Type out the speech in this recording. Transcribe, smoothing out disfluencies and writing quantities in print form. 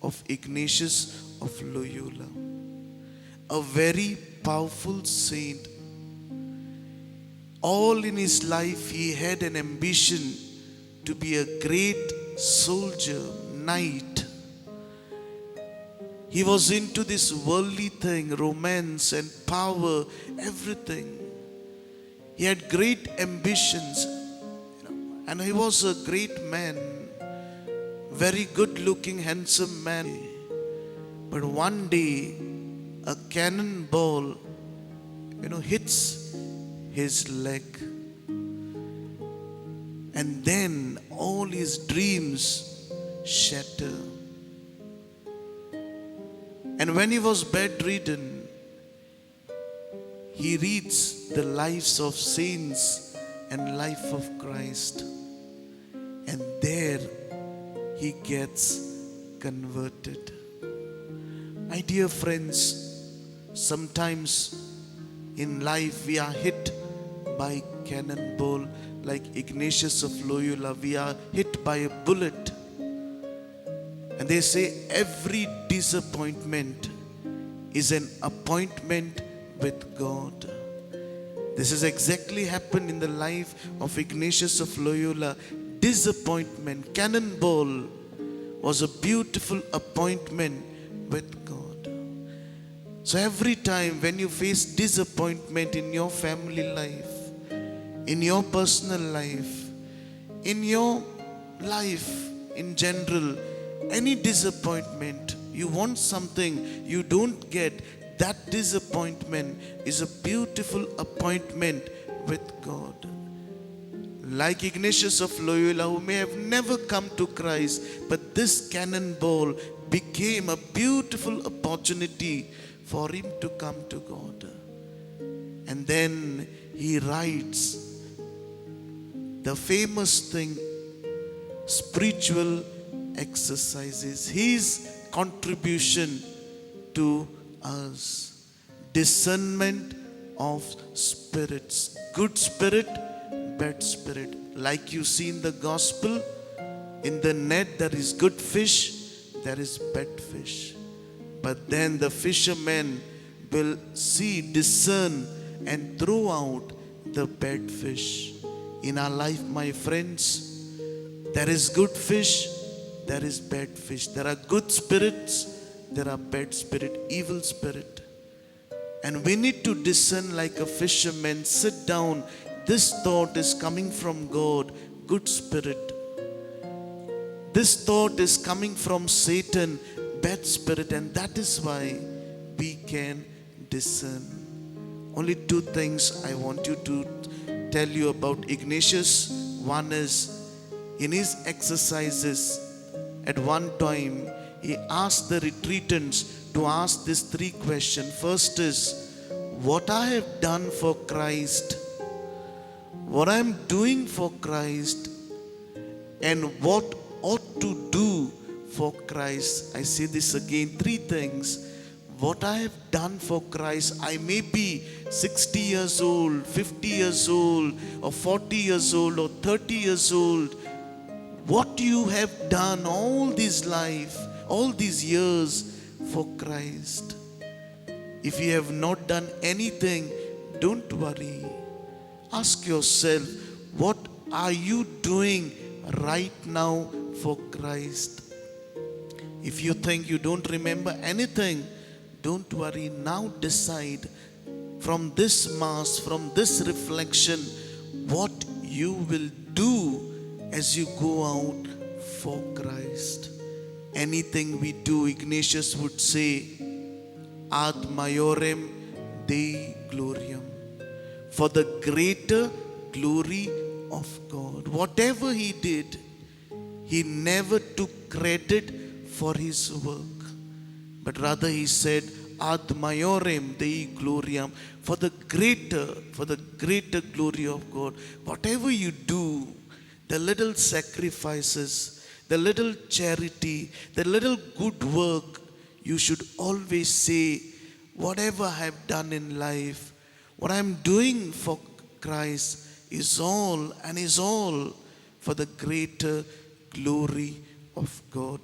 of Ignatius of Loyola, a very powerful saint. All in his life he had an ambition to be a great soldier, knight. He was into this worldly thing, romance and power, everything. He had great ambitions, and he was a great man, very good looking, handsome man. But one day, a cannonball, hits his leg. And then all his dreams shatter. And when he was bedridden, he reads the lives of saints and life of Christ. And there he gets converted. My dear friends, sometimes in life we are hit by cannonball like Ignatius of Loyola. We are hit by a bullet. And they say every disappointment is an appointment with God. This has exactly happened in the life of Ignatius of Loyola. Disappointment, cannonball, was a beautiful appointment with God. So every time when you face disappointment in your family life, in your personal life, in your life in general, any disappointment, you want something, you don't get, that disappointment is a beautiful appointment with God. Like Ignatius of Loyola, who may have never come to Christ, but this cannonball became a beautiful opportunity for him to come to God. And then he writes the famous thing, spiritual exercises, his contribution to us. Discernment of spirits, good spirit, bad spirit. Like you see in the gospel, in the net there is good fish, there is bad fish. But then the fishermen will see, discern, and throw out the bad fish. In our life, my friends, there is good fish, there is bad fish. There are good spirits, there are bad spirit, evil spirit. And we need to discern like a fisherman, sit down. This thought is coming from God, good spirit. This thought is coming from Satan, bad spirit. And that is why we can discern. Only two things I want you to tell you about Ignatius. One is, in his exercises, at one time, he asked the retreatants to ask these three questions. First is, what I have done for Christ, what I am doing for Christ, and what ought to do for Christ. I say this again, three things. What I have done for Christ, I may be 60 years old, 50 years old, or 40 years old, or 30 years old. What you have done all this life, all these years for Christ. If you have not done anything, don't worry. Ask yourself, what are you doing right now for Christ? If you think you don't remember anything, don't worry. Now decide from this Mass, from this reflection, what you will do as you go out for Christ. Anything we do, Ignatius would say, ad maiorem Dei gloriam, for the greater glory of God. Whatever he did, he never took credit for his work, but rather he said, ad maiorem Dei gloriam, for the greater glory of God. Whatever you do, the little sacrifices, the little charity, the little good work, you should always say, whatever I have done in life, what I am doing for Christ is all for the greater glory of God.